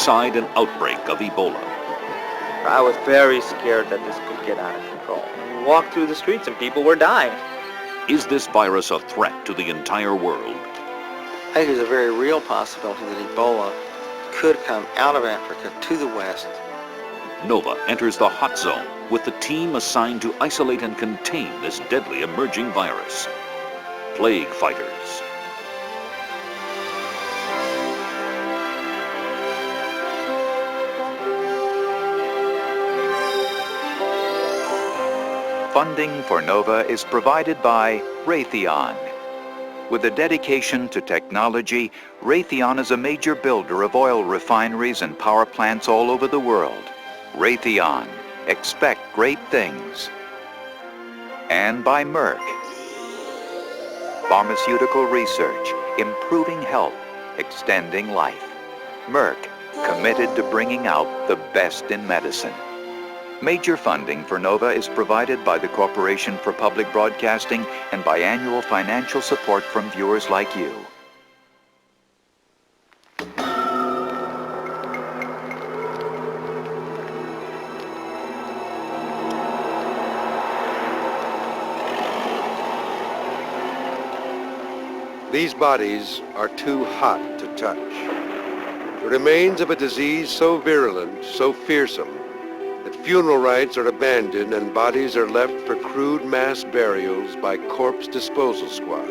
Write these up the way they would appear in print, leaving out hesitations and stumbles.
inside an outbreak of Ebola. I was very scared that this could get out of control. We walked through the streets and people were dying. Is this virus a threat to the entire world? I think there's a very real possibility that Ebola could come out of Africa to the west. Nova enters the hot zone with the team assigned to isolate and contain this deadly emerging virus. Plague Fighters. Funding for NOVA is provided by Raytheon. With a dedication to technology, Raytheon is a major builder of oil refineries and power plants all over the world. Raytheon, expect great things. And by Merck. Pharmaceutical research, improving health, extending life. Merck, committed to bringing out the best in medicine. Major funding for NOVA is provided by the Corporation for Public Broadcasting and by annual financial support from viewers like you. These bodies are too hot to touch. The remains of a disease so virulent, so fearsome, that funeral rites are abandoned and bodies are left for crude mass burials by corpse disposal squads.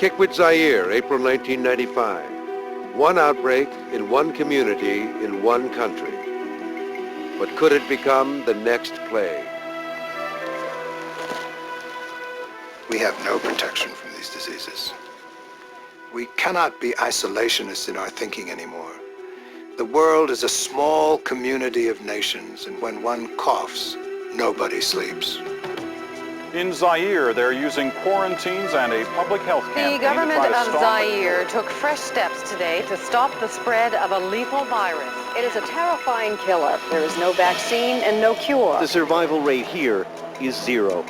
Kikwit, Zaire, April 1995. One outbreak in one community in one country. But could it become the next plague? We have no protection from these diseases. We cannot be isolationists in our thinking anymore. The world is a small community of nations, and when one coughs, nobody sleeps. In Zaire, they're using quarantines and a public health campaign. The government of Zaire took fresh steps today to stop the spread of a lethal virus. It is a terrifying killer. There is no vaccine and no cure. The survival rate here is 0.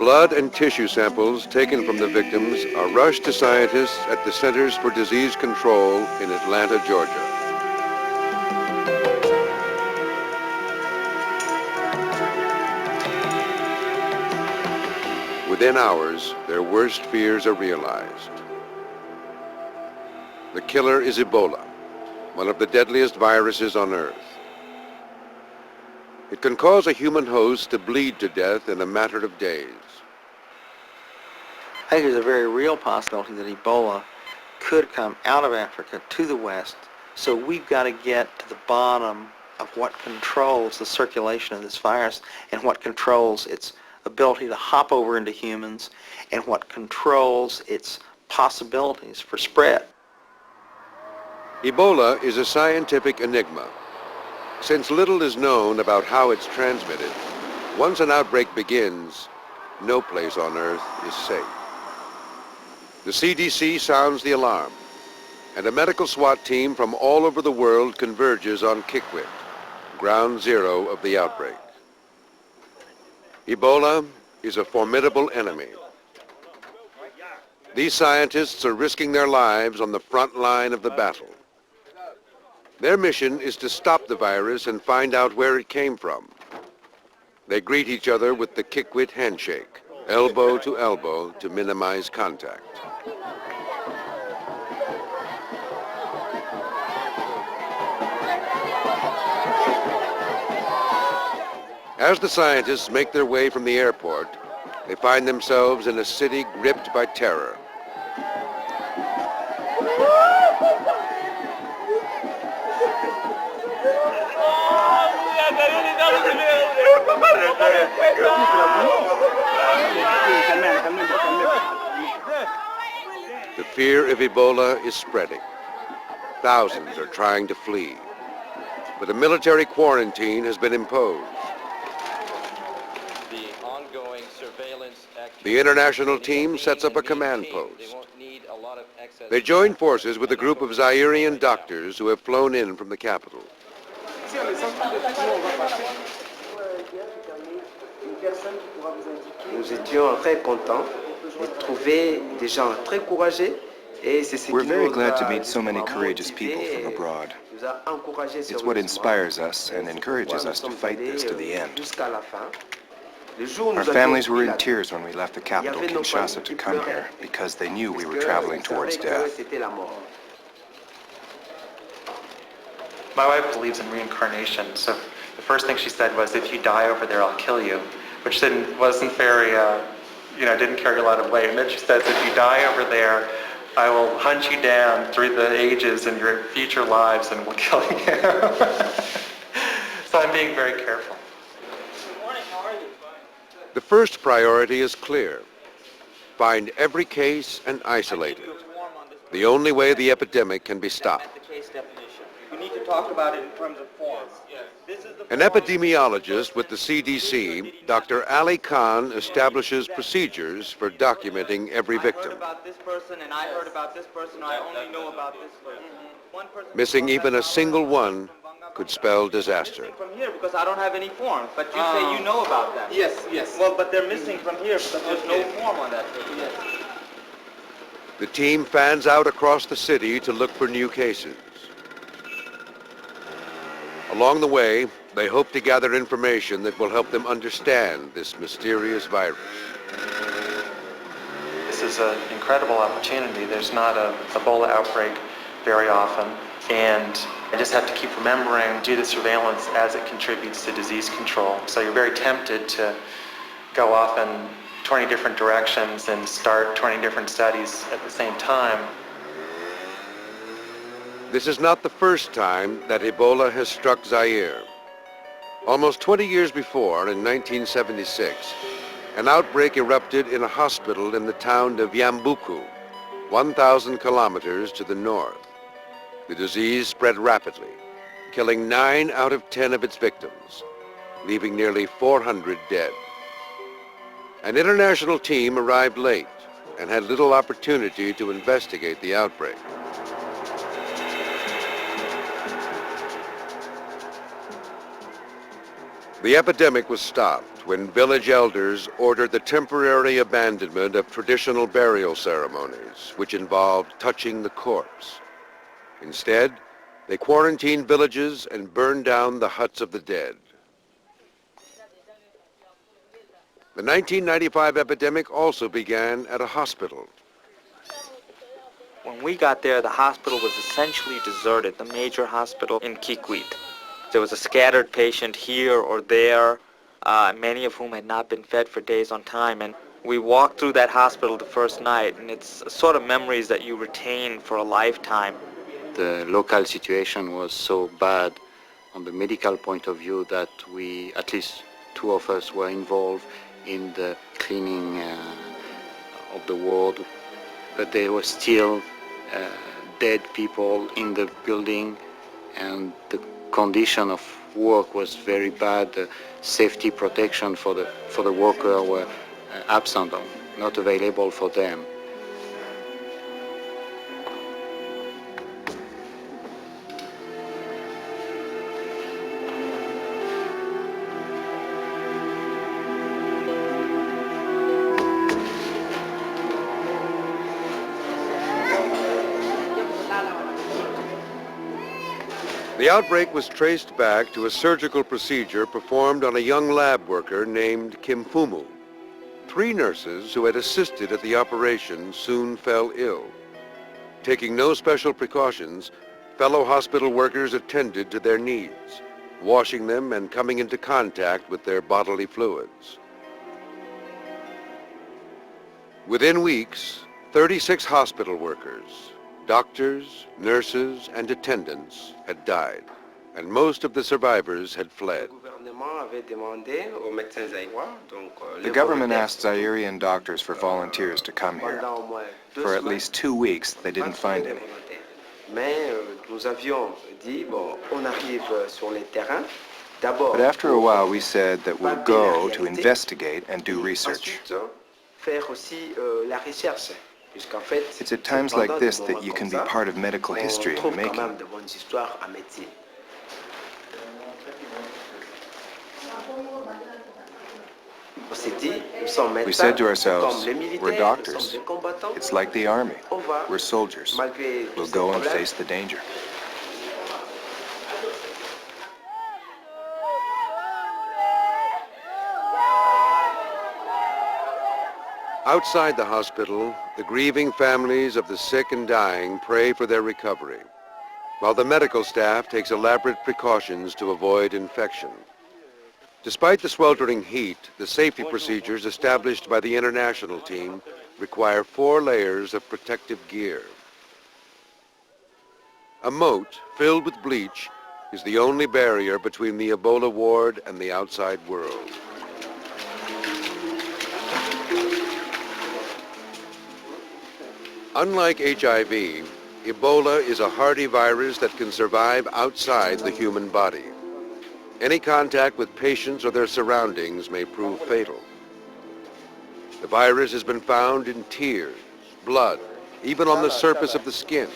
Blood and tissue samples taken from the victims are rushed to scientists at the Centers for Disease Control in Atlanta, Georgia. Within hours, their worst fears are realized. The killer is Ebola, one of the deadliest viruses on Earth. It can cause a human host to bleed to death in a matter of days. I think there's a very real possibility that Ebola could come out of Africa to the west. So we've got to get to the bottom of what controls the circulation of this virus and what controls its ability to hop over into humans and what controls its possibilities for spread. Ebola is a scientific enigma. Since little is known about how it's transmitted, once an outbreak begins, no place on Earth is safe. The CDC sounds the alarm, and a medical SWAT team from all over the world converges on Kikwit, ground zero of the outbreak. Ebola is a formidable enemy. These scientists are risking their lives on the front line of the battle. Their mission is to stop the virus and find out where it came from. They greet each other with the Kikwit handshake, elbow to elbow to minimize contact. As the scientists make their way from the airport, they find themselves in a city gripped by terror. The fear of Ebola is spreading. Thousands are trying to flee, but a military quarantine has been imposed. The international team sets up a command post. They join forces with a group of Zairean doctors who have flown in from the capital. Nous étions très contents de trouver des gens très courageux We're very glad to meet so many courageous people from abroad. It's what inspires us and encourages us to fight this to the end. Our families were in tears when we left the capital, Kinshasa, to come here because they knew we were traveling towards death. My wife believes in reincarnation, so the first thing she said was, if you die over there, I'll kill you, which wasn't very, didn't carry a lot of weight. And then she says, if you die over there, I will hunt you down through the ages in your future lives and will kill you. So I'm being very careful. Good morning, how are you? The first priority is clear. Find every case and isolate it. The only way the epidemic can be stopped. We need to talk about it in terms of forms. An epidemiologist with the CDC, Dr. Ali Khan, establishes procedures for documenting every victim. I heard about this person and I heard about this person, I only know about this person. One person Missing even a single one could spell disaster. from here because I don't have any forms, but you say you know about them. Yes. Well, but they're missing from here because there's no form on that person. Yes. The team fans out across the city to look for new cases. Along the way, they hope to gather information that will help them understand this mysterious virus. This is an incredible opportunity. There's not an Ebola outbreak very often, and I just have to keep remembering, do the surveillance as it contributes to disease control. So you're very tempted to go off in 20 different directions and start 20 different studies at the same time. This is not the first time that Ebola has struck Zaire. Almost 20 years before, in 1976, an outbreak erupted in a hospital in the town of Yambuku, 1,000 kilometers to the north. The disease spread rapidly, killing 9 out of 10 of its victims, leaving nearly 400 dead. An international team arrived late and had little opportunity to investigate the outbreak. The epidemic was stopped when village elders ordered the temporary abandonment of traditional burial ceremonies, which involved touching the corpse. Instead, they quarantined villages and burned down the huts of the dead. The 1995 epidemic also began at a hospital. When we got there, the hospital was essentially deserted, the major hospital in Kikwit. There was a scattered patient here or there, many of whom had not been fed for days on time. And we walked through that hospital the first night, and it's sort of memories that you retain for a lifetime. The local situation was so bad on the medical point of view that at least 2 of us were involved in the cleaning of the ward. But there were still dead people in the building, and the condition of work was very bad. The safety protection for the worker were absent, or not available for them. The outbreak was traced back to a surgical procedure performed on a young lab worker named Kimfumu. 3 nurses who had assisted at the operation soon fell ill. Taking no special precautions, fellow hospital workers attended to their needs, washing them and coming into contact with their bodily fluids. Within weeks, 36 hospital workers, doctors, nurses, and attendants had died, and most of the survivors had fled. The government asked Zairian doctors for volunteers to come here. For at least 2 weeks, they didn't find any. But after a while, we said that we'll go to investigate and do research. It's at times like this that you can be part of medical history in the making. We said to ourselves, we're doctors. It's like the army. We're soldiers. We'll go and face the danger. Outside the hospital, the grieving families of the sick and dying pray for their recovery, while the medical staff takes elaborate precautions to avoid infection. Despite the sweltering heat, the safety procedures established by the international team require 4 layers of protective gear. A moat filled with bleach is the only barrier between the Ebola ward and the outside world. Unlike HIV, Ebola is a hardy virus that can survive outside the human body. Any contact with patients or their surroundings may prove fatal. The virus has been found in tears, blood, even on the surface of the skin.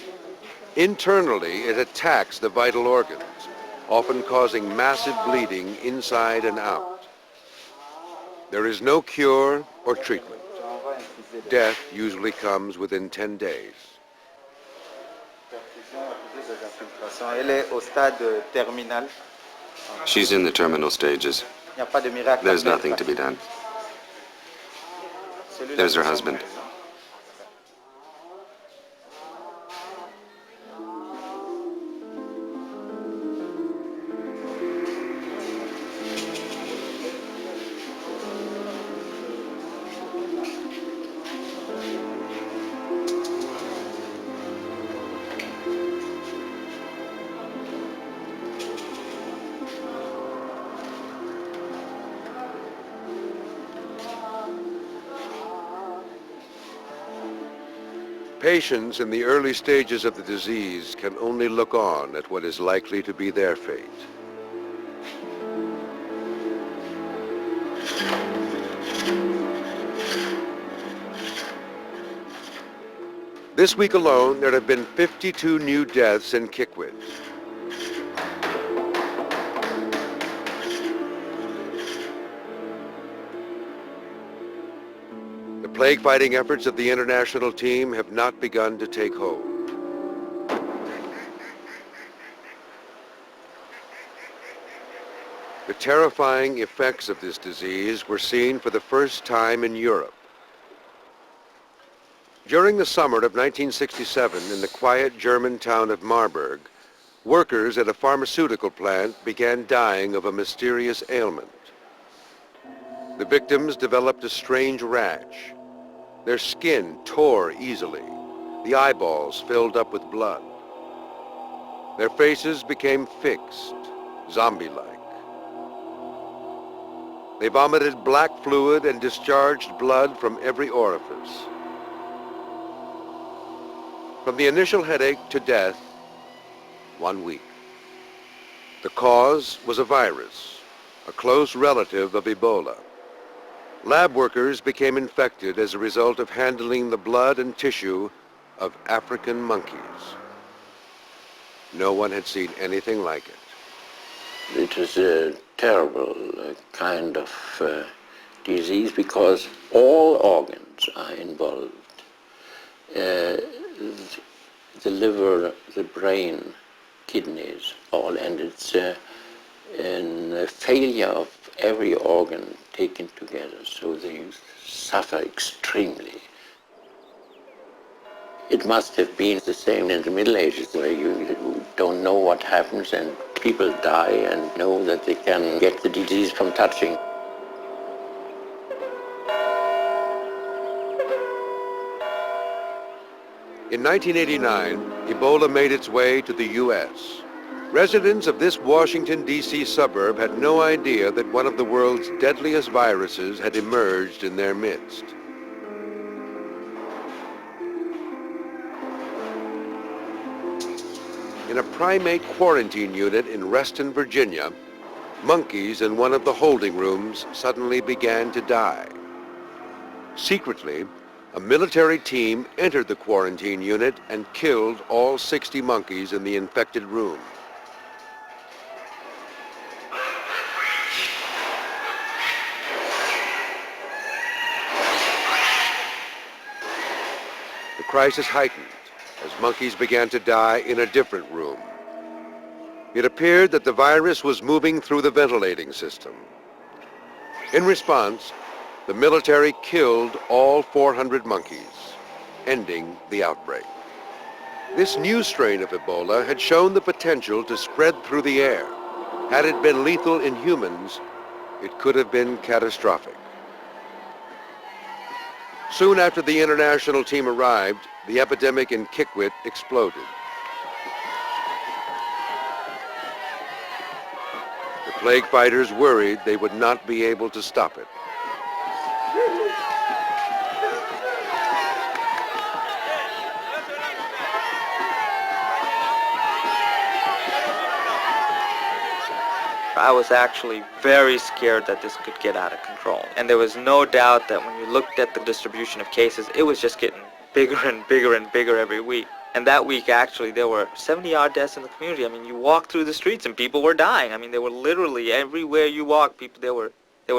Internally, it attacks the vital organs, often causing massive bleeding inside and out. There is no cure or treatment. Death usually comes within 10 days. She's in the terminal stages. There's nothing to be done. There's her husband. Patients in the early stages of the disease can only look on at what is likely to be their fate. This week alone, there have been 52 new deaths in Kikwit. The plague-fighting efforts of the international team have not begun to take hold. The terrifying effects of this disease were seen for the first time in Europe. During the summer of 1967, in the quiet German town of Marburg, workers at a pharmaceutical plant began dying of a mysterious ailment. The victims developed a strange rash. Their skin tore easily. The eyeballs filled up with blood. Their faces became fixed, zombie-like. They vomited black fluid and discharged blood from every orifice. From the initial headache to death, 1 week. The cause was a virus, a close relative of Ebola. Lab workers became infected as a result of handling the blood and tissue of African monkeys. No one had seen anything like it. It is a terrible kind of disease because all organs are involved. The liver, the brain, kidneys, all, and it's a failure of every organ taken together, so they suffer extremely. It must have been the same in the Middle Ages, where you don't know what happens and people die and know that they can get the disease from touching. In 1989, Ebola made its way to the U.S. Residents of this Washington, D.C. suburb had no idea that one of the world's deadliest viruses had emerged in their midst. In a primate quarantine unit in Reston, Virginia, monkeys in one of the holding rooms suddenly began to die. Secretly, a military team entered the quarantine unit and killed all 60 monkeys in the infected room. crisis heightened as monkeys began to die in a different room. It appeared that the virus was moving through the ventilating system. In response, the military killed all 400 monkeys, ending the outbreak. This new strain of Ebola had shown the potential to spread through the air. Had it been lethal in humans, it could have been catastrophic. Soon after the international team arrived, the epidemic in Kikwit exploded. The plague fighters worried they would not be able to stop it. I was actually very scared that this could get out of control. And there was no doubt that when you looked at the distribution of cases, it was just getting bigger and bigger and bigger every week. And that week, actually, there were 70-odd deaths in the community. I mean, you walk through the streets and people were dying. I mean, they were literally everywhere you walk, people, they were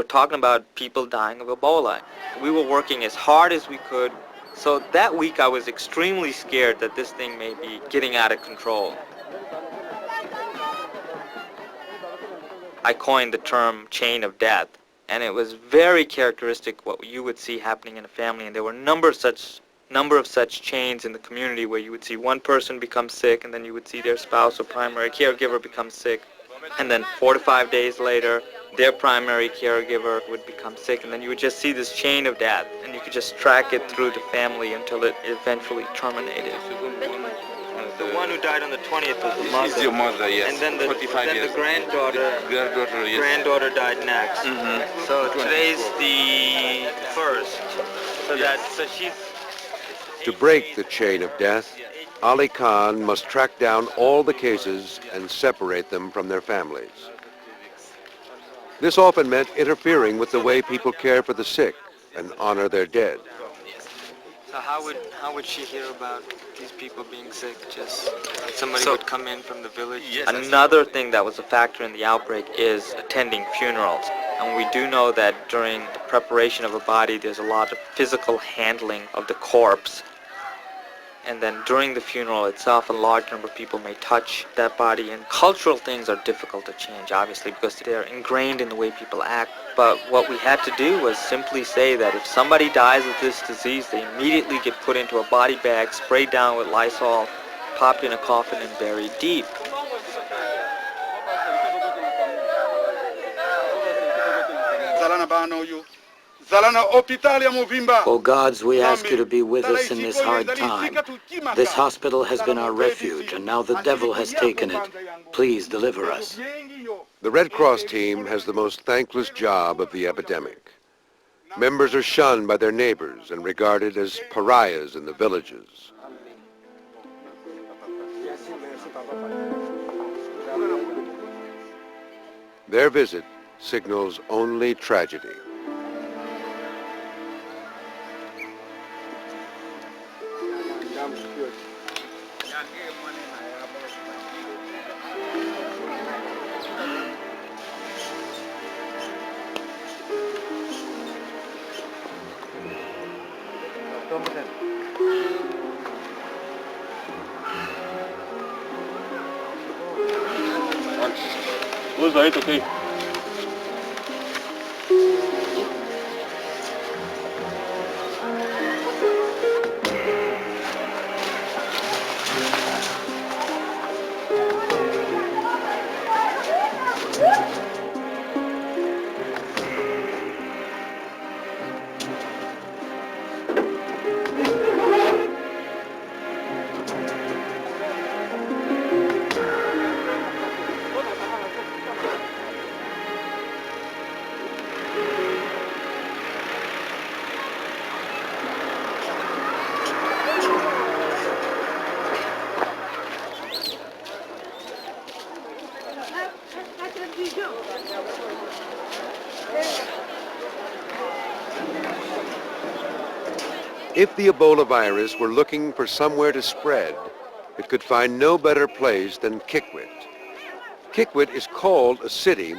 talking about people dying of Ebola. We were working as hard as we could. So that week, I was extremely scared that this thing may be getting out of control. I coined the term chain of death, and it was very characteristic what you would see happening in a family. And there were a number of such chains in the community where you would see one person become sick, and then you would see their spouse or primary caregiver become sick, and then 4 to 5 days later, their primary caregiver would become sick, and then you would just see this chain of death, and you could just track it through the family until it eventually terminated. The one who died on the 20th was the mother. Your mother, yes. And then the granddaughter died next. Mm-hmm. So today's the first. So she's... To break the chain of death, Ali Khan must track down all the cases and separate them from their families. This often meant interfering with the way people care for the sick and honor their dead. So how would she hear about these people being sick? Just somebody would come in from the village? Yes, another thing that was a factor in the outbreak is attending funerals. And we do know that during the preparation of a body, there's a lot of physical handling of the corpse. And then during the funeral itself, a large number of people may touch that body. And cultural things are difficult to change, obviously, because they're ingrained in the way people act. But what we had to do was simply say that if somebody dies of this disease, they immediately get put into a body bag, sprayed down with Lysol, popped in a coffin, and buried deep. O gods, we ask you to be with us in this hard time. This hospital has been our refuge, and now the devil has taken it. Please deliver us. The Red Cross team has the most thankless job of the epidemic. Members are shunned by their neighbors and regarded as pariahs in the villages. Their visit signals only tragedy. Okay. If the Ebola virus were looking for somewhere to spread, it could find no better place than Kikwit. Kikwit is called a city,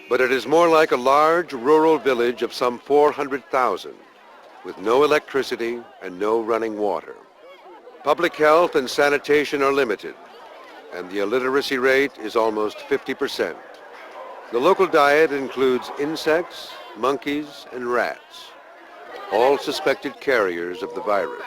but it is more like a large rural village of some 400,000, with no electricity and no running water. Public health and sanitation are limited, and the illiteracy rate is almost 50%. The local diet includes insects, monkeys, and rats, all suspected carriers of the virus.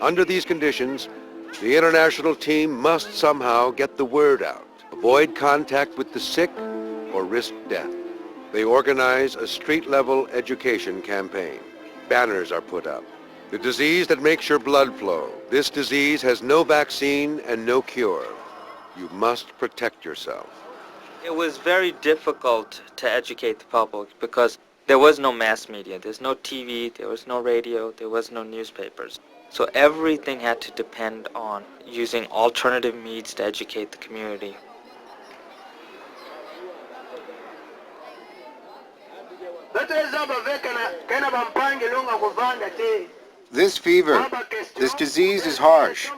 Under these conditions, the international team must somehow get the word out, avoid contact with the sick, or risk death. They organize a street-level education campaign. Banners are put up. The disease that makes your blood flow. This disease has no vaccine and no cure. You must protect yourself. It was very difficult to educate the public because there was no mass media. There's no TV, there was no radio, there was no newspapers. So everything had to depend on using alternative means to educate the community. This fever, this disease is harsh,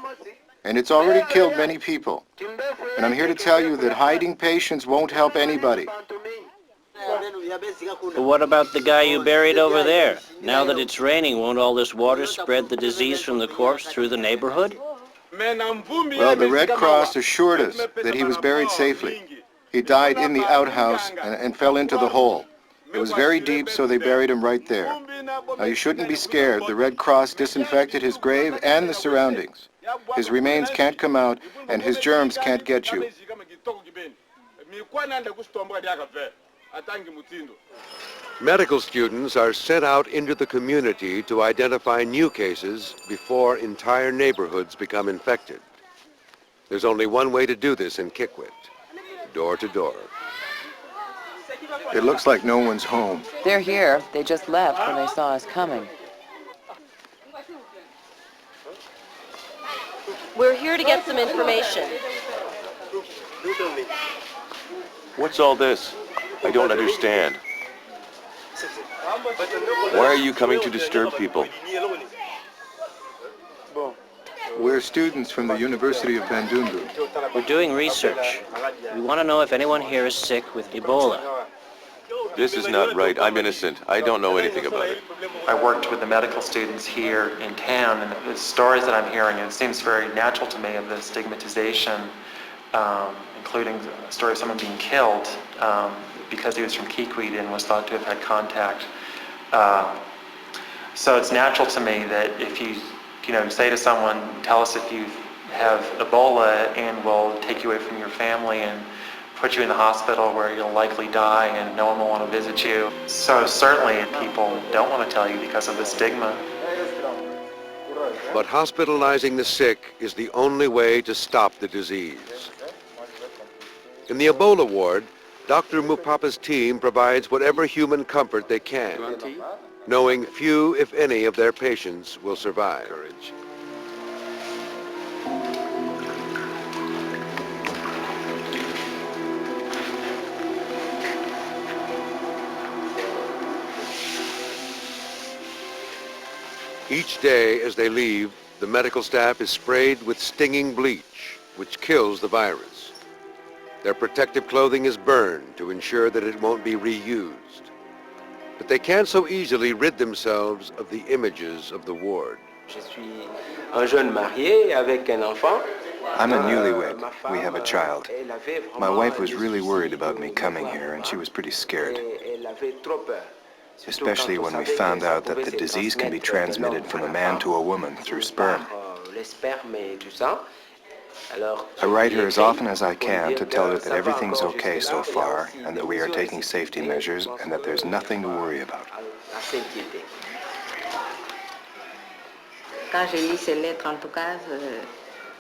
and it's already killed many people. And I'm here to tell you that hiding patients won't help anybody. But what about the guy you buried over there? Now that it's raining, won't all this water spread the disease from the corpse through the neighborhood? Well, the Red Cross assured us that he was buried safely. He died in the outhouse and fell into the hole. It was very deep, so they buried him right there. Now, you shouldn't be scared. The Red Cross disinfected his grave and the surroundings. His remains can't come out, and his germs can't get you. Medical students are sent out into the community to identify new cases before entire neighborhoods become infected. There's only one way to do this in Kikwit, door to door. It looks like no one's home. They're here. They just left when they saw us coming. We're here to get some information. What's all this? I don't understand. Why are you coming to disturb people? We're students from the University of Bandundu. We're doing research. We want to know if anyone here is sick with Ebola. This is not right. I'm innocent. I don't know anything about it. I worked with the medical students here in town, and the stories that I'm hearing, it seems very natural to me of the stigmatization, including the story of someone being killed because he was from Kikwit and was thought to have had contact. So it's natural to me that if you say to someone, tell us if you have Ebola, and we'll take you away from your family and put you in the hospital where you'll likely die and no one will want to visit you. So certainly people don't want to tell you because of the stigma. But hospitalizing the sick is the only way to stop the disease. In the Ebola ward, Dr. Mupapa's team provides whatever human comfort they can, knowing few, if any, of their patients will survive. Each day as they leave, the medical staff is sprayed with stinging bleach, which kills the virus. Their protective clothing is burned to ensure that it won't be reused. But they can't so easily rid themselves of the images of the ward. I'm a newlywed. We have a child. My wife was really worried about me coming here, and she was pretty scared. Especially when we found out that the disease can be transmitted from a man to a woman through sperm. I write her as often as I can to tell her that everything's okay so far, and that we are taking safety measures, and that there's nothing to worry about.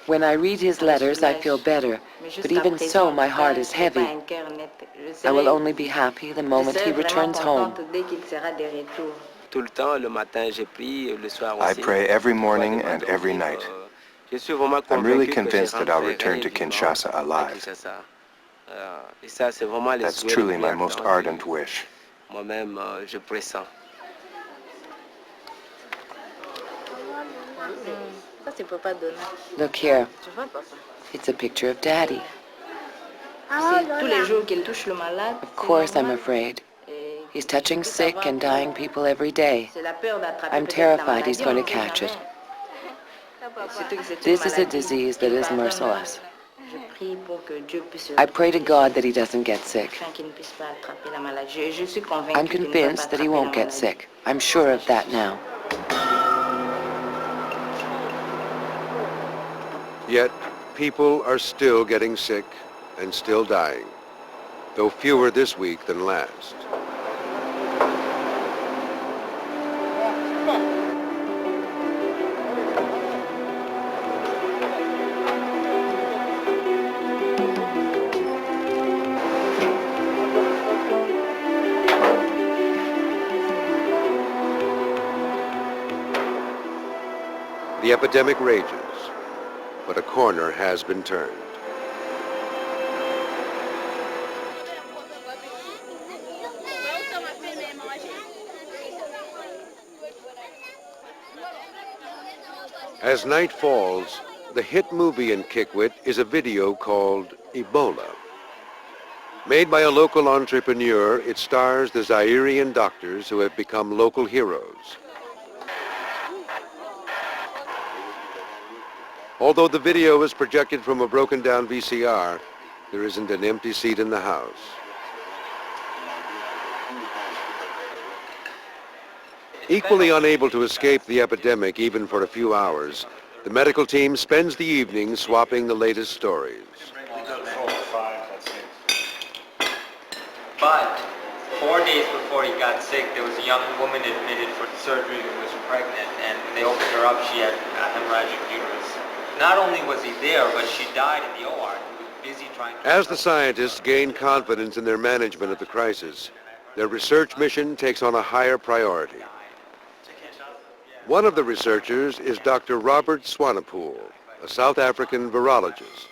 When I read his letters, I feel better, but even so, my heart is heavy. I will only be happy the moment he returns home. I pray every morning and every night. I'm really convinced that I'll return to Kinshasa alive. That's truly my most ardent wish. Look here. It's a picture of Daddy. Of course I'm afraid. He's touching sick and dying people every day. I'm terrified he's going to catch it. This is a disease that is merciless. I pray to God that he doesn't get sick. I'm convinced that he won't get sick. I'm sure of that now. Yet, people are still getting sick and still dying, though fewer this week than last. The epidemic rages, but a corner has been turned. As night falls, the hit movie in Kikwit is a video called Ebola. Made by a local entrepreneur, it stars the Zairian doctors who have become local heroes. Although the video is projected from a broken-down VCR, there isn't an empty seat in the house. Equally unable to escape the epidemic even for a few hours, the medical team spends the evening swapping the latest stories. But 4 days before he got sick, there was a young woman admitted for surgery who was pregnant, and when they opened her up, she had a hemorrhagic uterus. Not only was he there, but she died in the OR. He was busy trying to... As the scientists gain confidence in their management of the crisis, their research mission takes on a higher priority. One of the researchers is Dr. Robert Swanepoel, a South African virologist.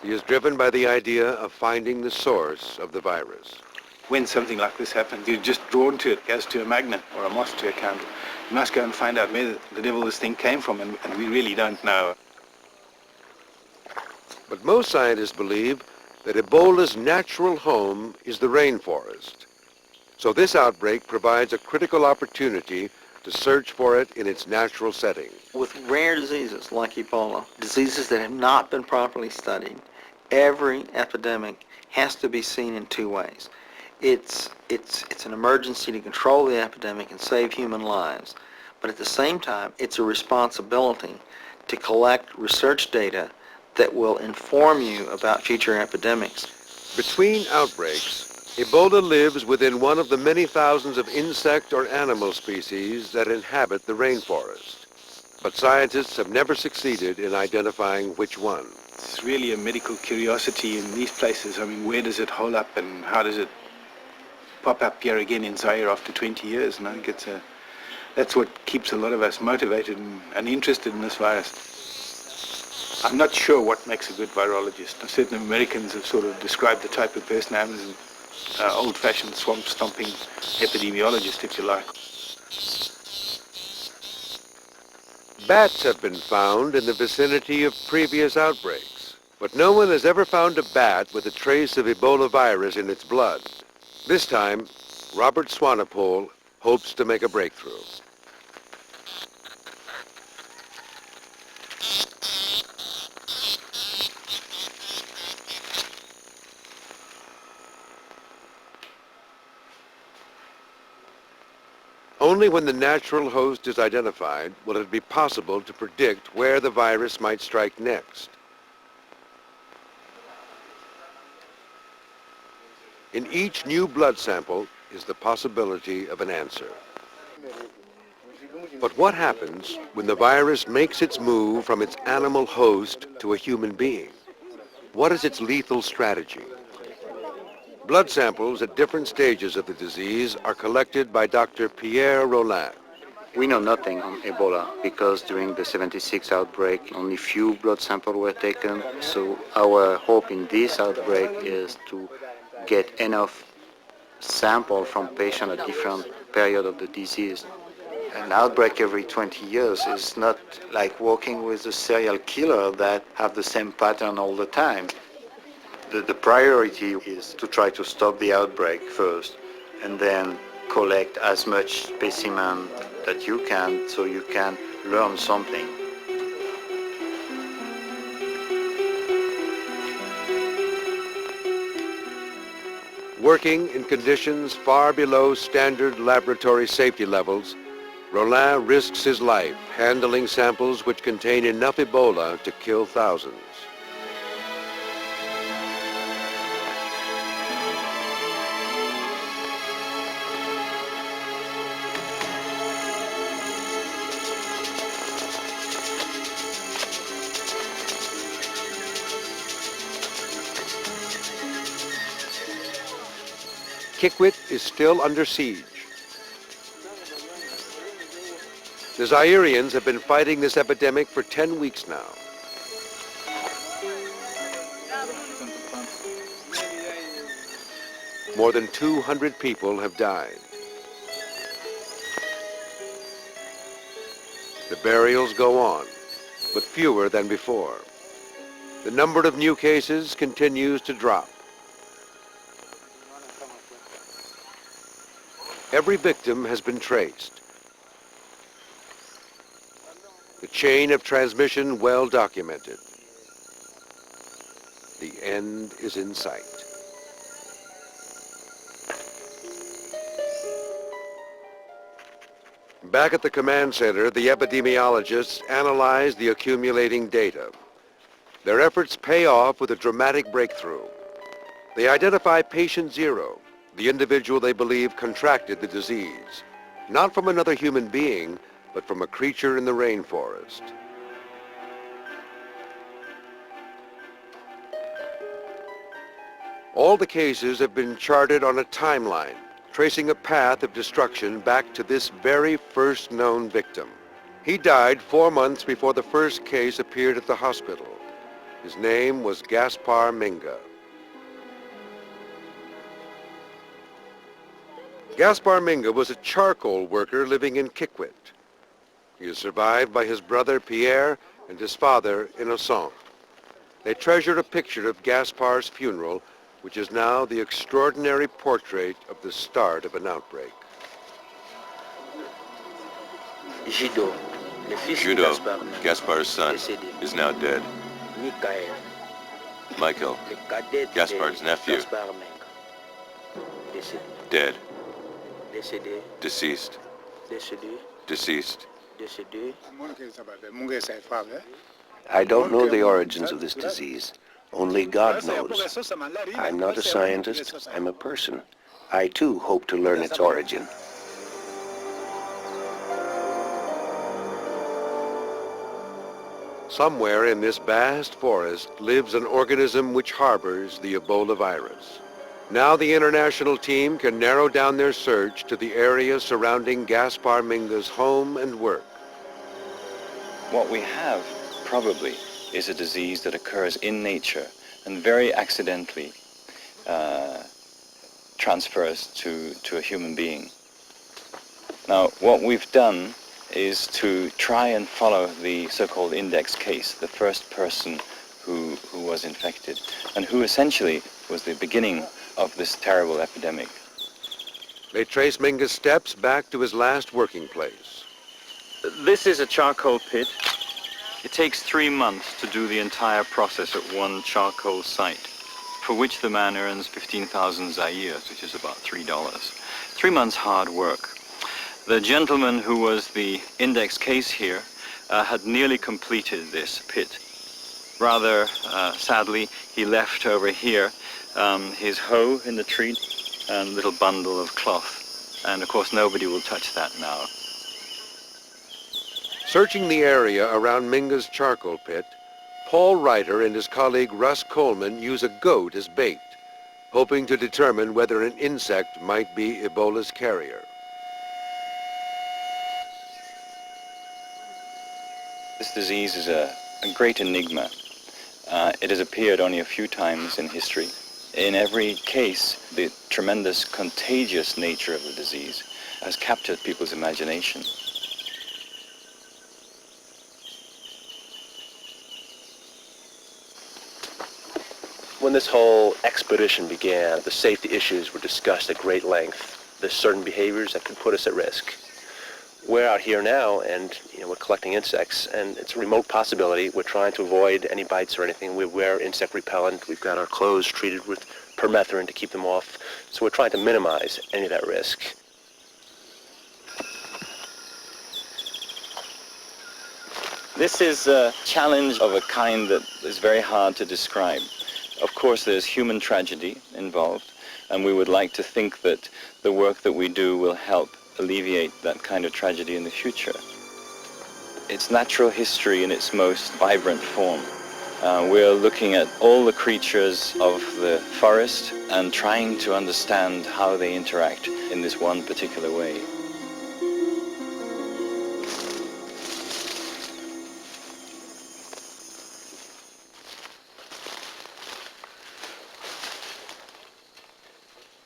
He is driven by the idea of finding the source of the virus. When something like this happens, you're just drawn to it as to a magnet or a moth to a candle. You must go and find out where the devil this thing came from, and we really don't know. But most scientists believe that Ebola's natural home is the rainforest. So this outbreak provides a critical opportunity to search for it in its natural setting. With rare diseases like Ebola, diseases that have not been properly studied, every epidemic has to be seen in two ways. It's an emergency to control the epidemic and save human lives, but at the same time, it's a responsibility to collect research data that will inform you about future epidemics. Between outbreaks, Ebola lives within one of the many thousands of insect or animal species that inhabit the rainforest. But scientists have never succeeded in identifying which one. It's really a medical curiosity in these places. I mean, where does it hold up and how does it pop up here again in Zaire after 20 years? And I think that's what keeps a lot of us motivated and interested in this virus. I'm not sure what makes a good virologist. Certain Americans have sort of described the type of person I am as an old-fashioned swamp-stomping epidemiologist, if you like. Bats have been found in the vicinity of previous outbreaks, but no one has ever found a bat with a trace of Ebola virus in its blood. This time, Robert Swanepoel hopes to make a breakthrough. Only when the natural host is identified will it be possible to predict where the virus might strike next. In each new blood sample is the possibility of an answer. But what happens when the virus makes its move from its animal host to a human being? What is its lethal strategy? Blood samples at different stages of the disease are collected by Dr. Pierre Rollin. We know nothing on Ebola because during the 76 outbreak, only few blood samples were taken. So our hope in this outbreak is to get enough sample from patients at different periods of the disease. An outbreak every 20 years is not like working with a serial killer that have the same pattern all the time. The priority is to try to stop the outbreak first and then collect as much specimen that you can so you can learn something. Working in conditions far below standard laboratory safety levels, Rollin risks his life handling samples which contain enough Ebola to kill thousands. Kikwit is still under siege. The Zairians have been fighting this epidemic for 10 weeks now. More than 200 people have died. The burials go on, but fewer than before. The number of new cases continues to drop. Every victim has been traced. The chain of transmission well documented. The end is in sight. Back at the command center, the epidemiologists analyze the accumulating data. Their efforts pay off with a dramatic breakthrough. They identify patient zero, the individual they believe contracted the disease, not from another human being, but from a creature in the rainforest. All the cases have been charted on a timeline, tracing a path of destruction back to this very first known victim. He died 4 months before the first case appeared at the hospital. His name was Gaspar Minga. Gaspar Minga was a charcoal worker living in Kikwit. He is survived by his brother Pierre and his father Innocent. They treasured a picture of Gaspar's funeral, which is now the extraordinary portrait of the start of an outbreak. Judo, Gaspar's son, is now dead. Michael, Gaspar's nephew, dead. Deceased. Deceased. I don't know the origins of this disease. Only God knows. I'm not a scientist, I'm a person. I too hope to learn its origin. Somewhere in this vast forest lives an organism which harbors the Ebola virus. Now the international team can narrow down their search to the area surrounding Gaspar Minga's home and work. What we have, probably, is a disease that occurs in nature and very accidentally transfers to a human being. Now, what we've done is to try and follow the so-called index case, the first person who was infected, and who essentially was the beginning of this terrible epidemic. They trace Minga's steps back to his last working place. This is a charcoal pit. It takes 3 months to do the entire process at one charcoal site, for which the man earns 15,000 zaires, which is about $3. 3 months hard work. The gentleman who was the index case here had nearly completed this pit. Rather sadly, he left over here his hoe in the tree and a little bundle of cloth. And of course nobody will touch that now. Searching the area around Minga's charcoal pit, Paul Reiter and his colleague Russ Coleman use a goat as bait, hoping to determine whether an insect might be Ebola's carrier. This disease is a great enigma. It has appeared only a few times in history. In every case, the tremendous contagious nature of the disease has captured people's imagination. When this whole expedition began, the safety issues were discussed at great length. There's certain behaviors that could put us at risk. We're out here now, and we're collecting insects, and it's a remote possibility. We're trying to avoid any bites or anything. We wear insect repellent. We've got our clothes treated with permethrin to keep them off. So we're trying to minimize any of that risk. This is a challenge of a kind that is very hard to describe. Of course, there's human tragedy involved, and we would like to think that the work that we do will help alleviate that kind of tragedy in the future. It's natural history in its most vibrant form. We're looking at all the creatures of the forest and trying to understand how they interact in this one particular way.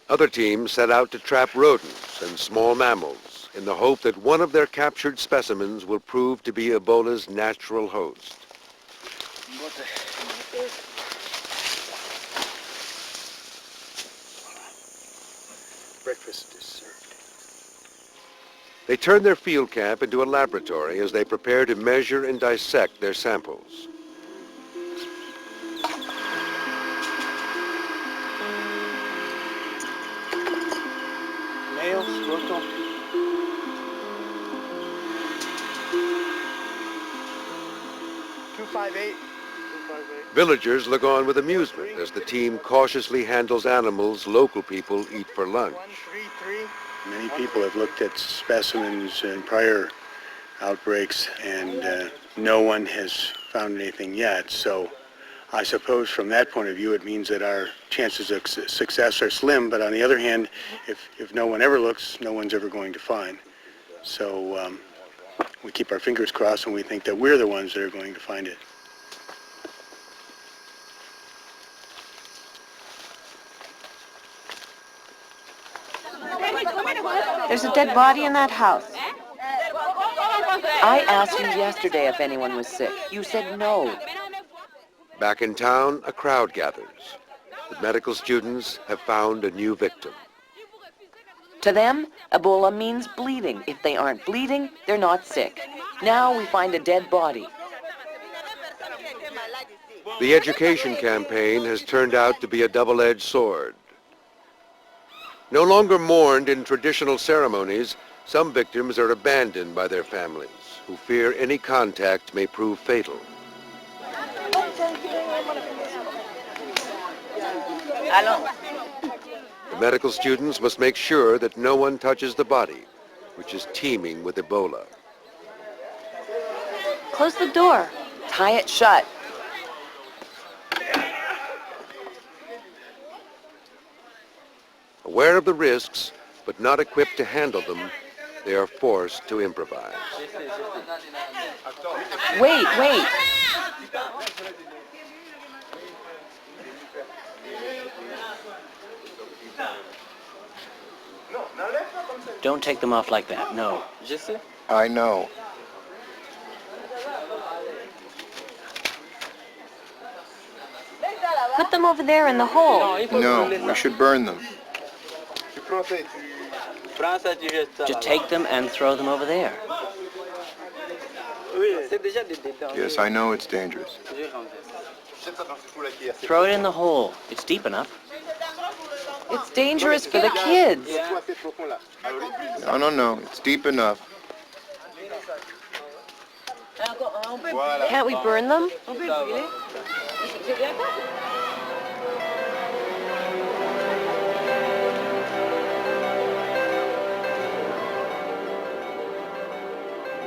Other teams set out to trap rodents and small mammals in the hope that one of their captured specimens will prove to be Ebola's natural host. Breakfast is served. They turn their field camp into a laboratory as they prepare to measure and dissect their samples. Males, roto. Villagers look on with amusement as the team cautiously handles animals local people eat for lunch. Many people have looked at specimens in prior outbreaks, and no one has found anything yet. So I suppose from that point of view, it means that our chances of success are slim. But on the other hand, if no one ever looks, no one's ever going to find. So we keep our fingers crossed, and we think that we're the ones that are going to find it. There's a dead body in that house. I asked you yesterday if anyone was sick. You said no. Back in town, a crowd gathers. The medical students have found a new victim. To them, Ebola means bleeding. If they aren't bleeding, they're not sick. Now we find a dead body. The education campaign has turned out to be a double-edged sword. No longer mourned in traditional ceremonies, some victims are abandoned by their families, who fear any contact may prove fatal. The medical students must make sure that no one touches the body, which is teeming with Ebola. Close the door. Tie it shut. Aware of the risks, but not equipped to handle them, they are forced to improvise. Wait, wait. Don't take them off like that, no. I know. Put them over there in the hole. No, we should burn them. Just take them and throw them over there. Yes, I know it's dangerous. Throw it in the hole. It's deep enough. It's dangerous for the kids. No, it's deep enough. Can't we burn them?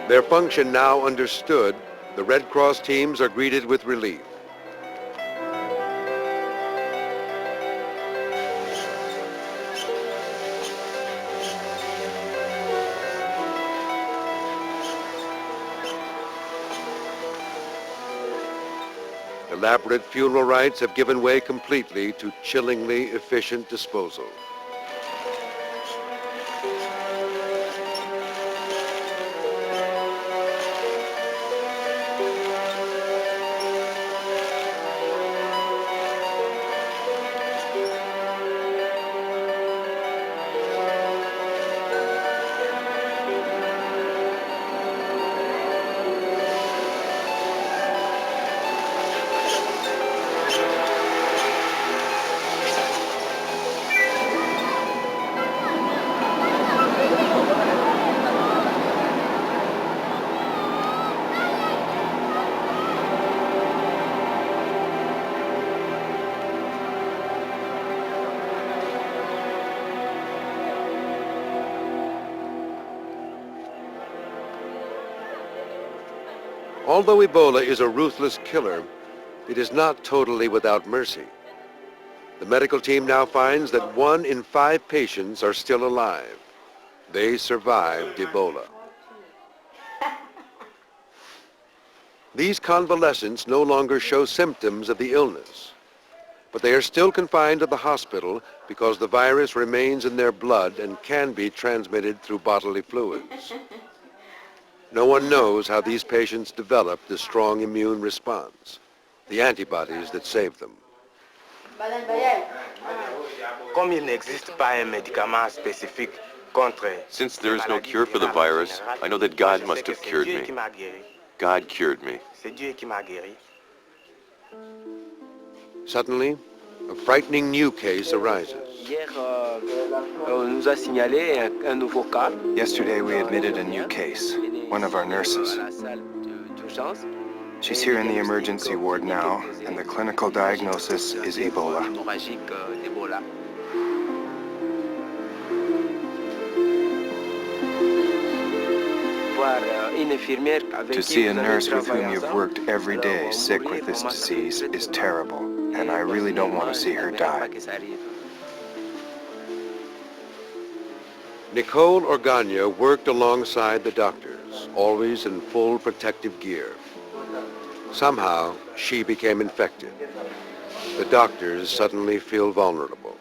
Their function now understood, the Red Cross teams are greeted with relief. Elaborate funeral rites have given way completely to chillingly efficient disposal. Although Ebola is a ruthless killer, it is not totally without mercy. The medical team now finds that 1 in 5 patients are still alive. They survived Ebola. These convalescents no longer show symptoms of the illness, but they are still confined to the hospital because the virus remains in their blood and can be transmitted through bodily fluids. No one knows how these patients develop the strong immune response, the antibodies that save them. Since there is no cure for the virus, I know that God must have cured me. God cured me. Suddenly, a frightening new case arises. Yesterday we admitted a new case, one of our nurses. She's here in the emergency ward now, and the clinical diagnosis is Ebola. To see a nurse with whom you've worked every day sick with this disease is terrible, and I really don't want to see her die. Nicole Organa worked alongside the doctors, always in full protective gear. Somehow, she became infected. The doctors suddenly feel vulnerable.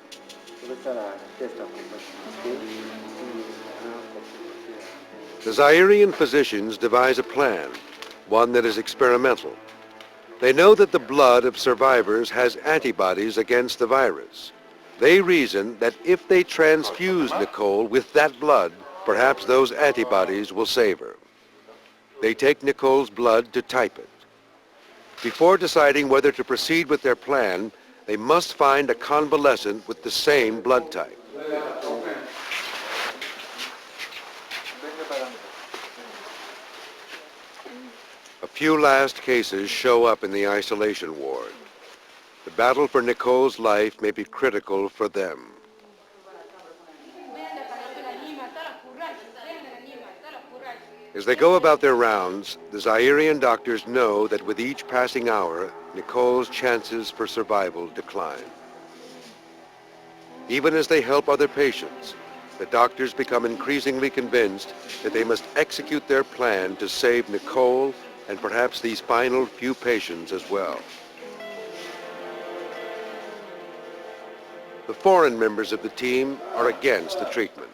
The Zairian physicians devise a plan, one that is experimental. They know that the blood of survivors has antibodies against the virus. They reason that if they transfuse Nicole with that blood, perhaps those antibodies will save her. They take Nicole's blood to type it. Before deciding whether to proceed with their plan, they must find a convalescent with the same blood type. A few last cases show up in the isolation ward. The battle for Nicole's life may be critical for them. As they go about their rounds, the Zairian doctors know that with each passing hour, Nicole's chances for survival decline. Even as they help other patients, the doctors become increasingly convinced that they must execute their plan to save Nicole and perhaps these final few patients as well. The foreign members of the team are against the treatment.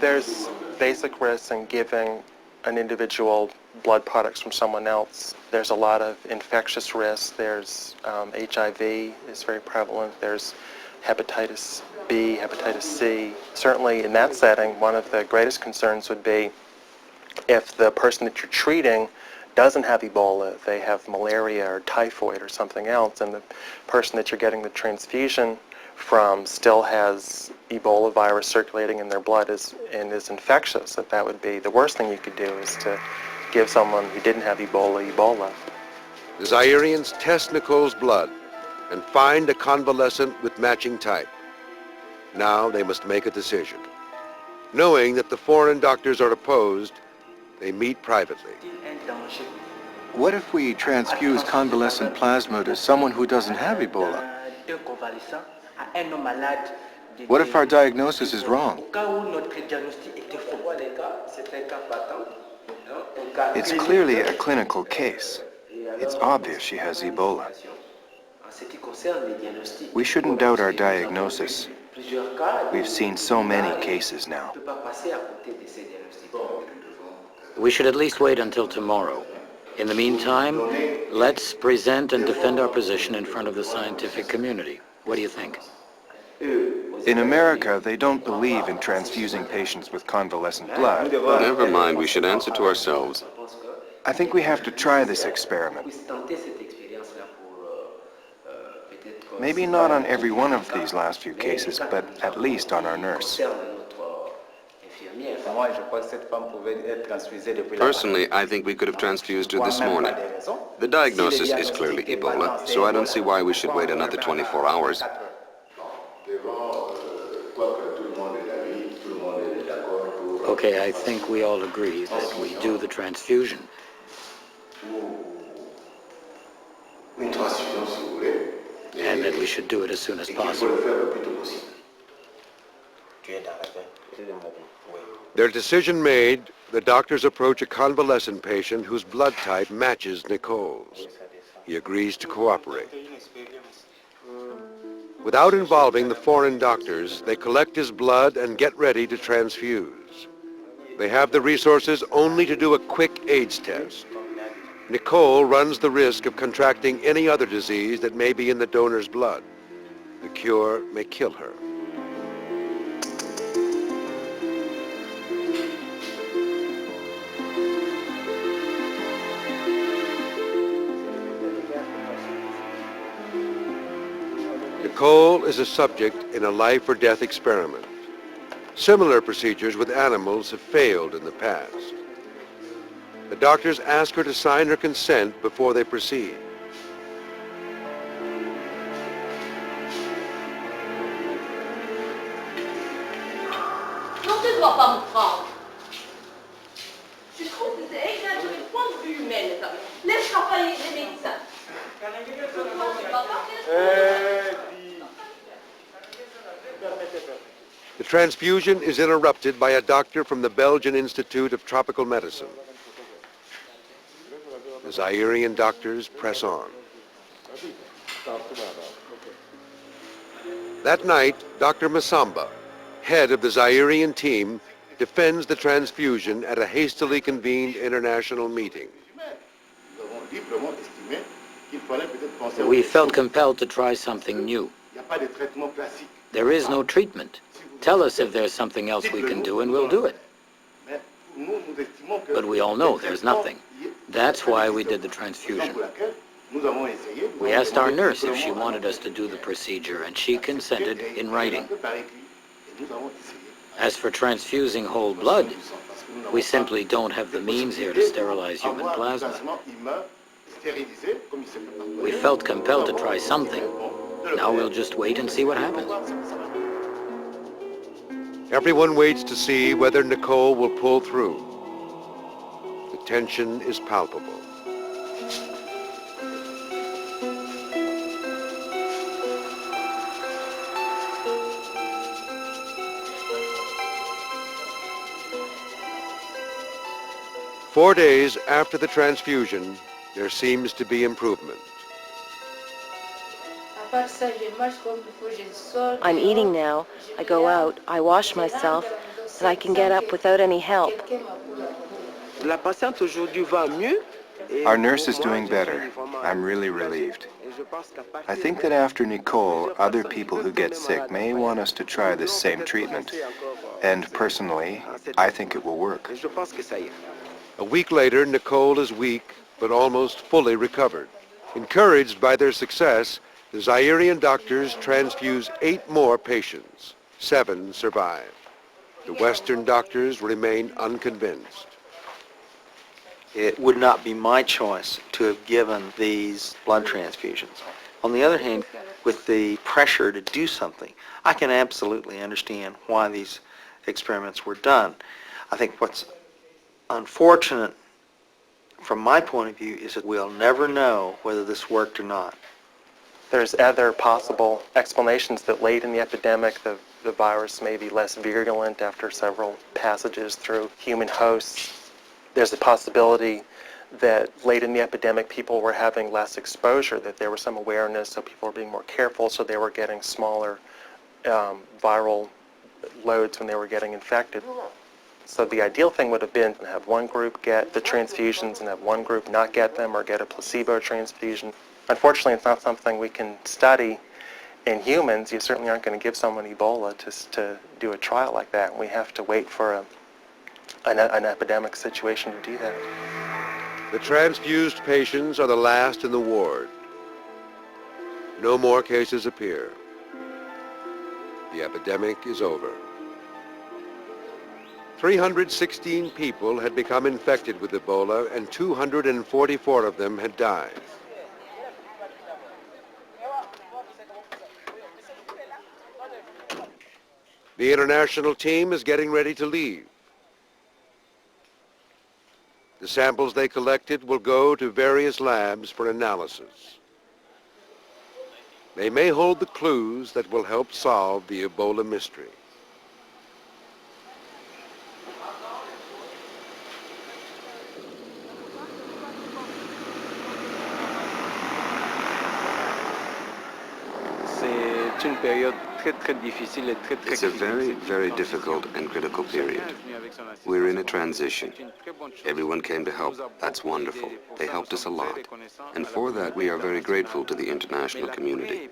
There's basic risks in giving an individual blood products from someone else. There's a lot of infectious risks. There's HIV is very prevalent. There's hepatitis B, hepatitis C. Certainly in that setting, one of the greatest concerns would be if the person that you're treating doesn't have Ebola, if they have malaria or typhoid or something else, and the person that you're getting the transfusion from still has Ebola virus circulating in their blood and is infectious, that would be the worst thing you could do, is to give someone who didn't have Ebola. The Zairians test Nicole's blood and find a convalescent with matching type. Now they must make a decision. Knowing that the foreign doctors are opposed, they meet privately. What if we transfuse convalescent plasma to someone who doesn't have Ebola? What if our diagnosis is wrong? It's clearly a clinical case. It's obvious she has Ebola. We shouldn't doubt our diagnosis. We've seen so many cases now. We should at least wait until tomorrow. In the meantime, let's present and defend our position in front of the scientific community. What do you think? In America, they don't believe in transfusing patients with convalescent blood. Never mind, we should answer to ourselves. I think we have to try this experiment. Maybe not on every one of these last few cases, but at least on our nurse. Personally, I think we could have transfused her this morning. The diagnosis is clearly Ebola, so I don't see why we should wait another 24 hours. Okay, I think we all agree that we do the transfusion. And that we should do it as soon as possible. Their decision made, the doctors approach a convalescent patient whose blood type matches Nicole's. He agrees to cooperate. Without involving the foreign doctors, they collect his blood and get ready to transfuse. They have the resources only to do a quick AIDS test. Nicole runs the risk of contracting any other disease that may be in the donor's blood. The cure may kill her. Nicole is a subject in a life or death experiment. Similar procedures with animals have failed in the past. The doctors ask her to sign her consent before they proceed. Non, tu ne dois pas me prendre. Je trouve que c'est exagéré du point de vue humain, les amis. Laisse travailler les médecins. The transfusion is interrupted by a doctor from the Belgian Institute of Tropical Medicine. The Zairian doctors press on. That night, Dr. Masamba, head of the Zairian team, defends the transfusion at a hastily convened international meeting. We felt compelled to try something new. There is no treatment. Tell us if there's something else we can do and we'll do it. But we all know there's nothing. That's why we did the transfusion. We asked our nurse if she wanted us to do the procedure, and she consented in writing. As for transfusing whole blood, we simply don't have the means here to sterilize human plasma. We felt compelled to try something. Now we'll just wait and see what happens. Everyone waits to see whether Nicole will pull through. The tension is palpable. Four days after the transfusion, there seems to be improvement. I'm eating now. I go out, I wash myself, and I can get up without any help. Our nurse is doing better. I'm really relieved. I think that after Nicole, other people who get sick may want us to try this same treatment. And personally, I think it will work. A week later, Nicole is weak, but almost fully recovered. Encouraged by their success, the Zairian doctors transfuse 8 more patients. 7 survive. The Western doctors remain unconvinced. It would not be my choice to have given these blood transfusions. On the other hand, with the pressure to do something, I can absolutely understand why these experiments were done. I think what's unfortunate from my point of view is that we'll never know whether this worked or not. There's other possible explanations that late in the epidemic, the virus may be less virulent after several passages through human hosts. There's a possibility that late in the epidemic people were having less exposure, that there was some awareness, so people were being more careful, so they were getting smaller viral loads when they were getting infected. So the ideal thing would have been to have one group get the transfusions and have one group not get them or get a placebo transfusion. Unfortunately, it's not something we can study in humans. You certainly aren't going to give someone Ebola to do a trial like that. We have to wait for an epidemic situation to do that. The transfused patients are the last in the ward. No more cases appear. The epidemic is over. 316 people had become infected with Ebola and 244 of them had died. The international team is getting ready to leave. The samples they collected will go to various labs for analysis. They may hold the clues that will help solve the Ebola mystery. It's a very, very difficult and critical period. We're in a transition. Everyone came to help. That's wonderful. They helped us a lot. And for that, we are very grateful to the international community.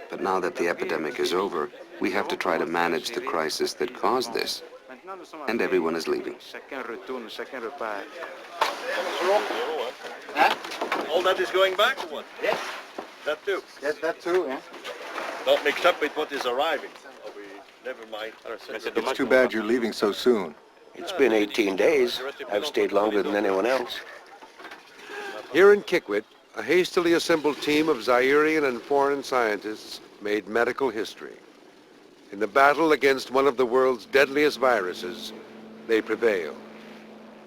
But now that the epidemic is over, we have to try to manage the crisis that caused this. And everyone is leaving. All that is going back or what? Yes. That too? Yes, that too, yeah. Not mixed up with what is arriving. Never mind. It's too bad you're leaving so soon. It's been 18 days. I've stayed longer than anyone else. Here in Kikwit, a hastily assembled team of Zairian and foreign scientists made medical history. In the battle against one of the world's deadliest viruses, they prevailed.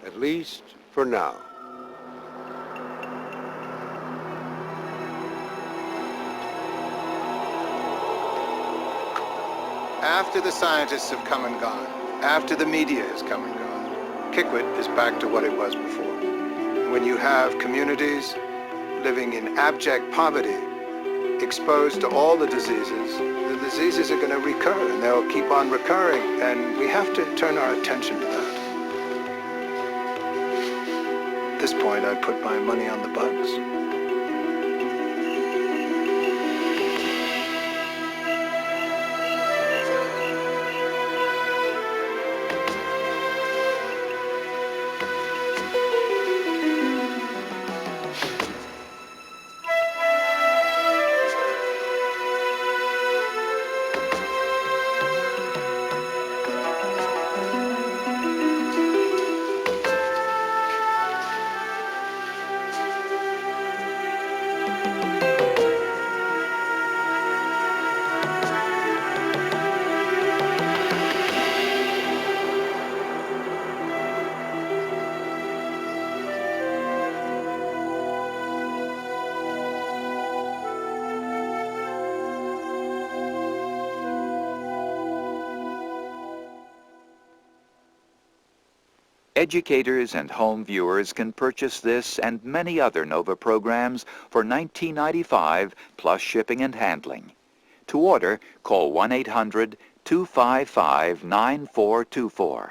At least for now. After the scientists have come and gone, after the media has come and gone, Kikwit is back to what it was before. When you have communities living in abject poverty, exposed to all the diseases are going to recur, and they'll keep on recurring, and we have to turn our attention to that. At this point, I put my money on the bugs. Educators and home viewers can purchase this and many other NOVA programs for $19.95 plus shipping and handling. To order, call 1-800-255-9424.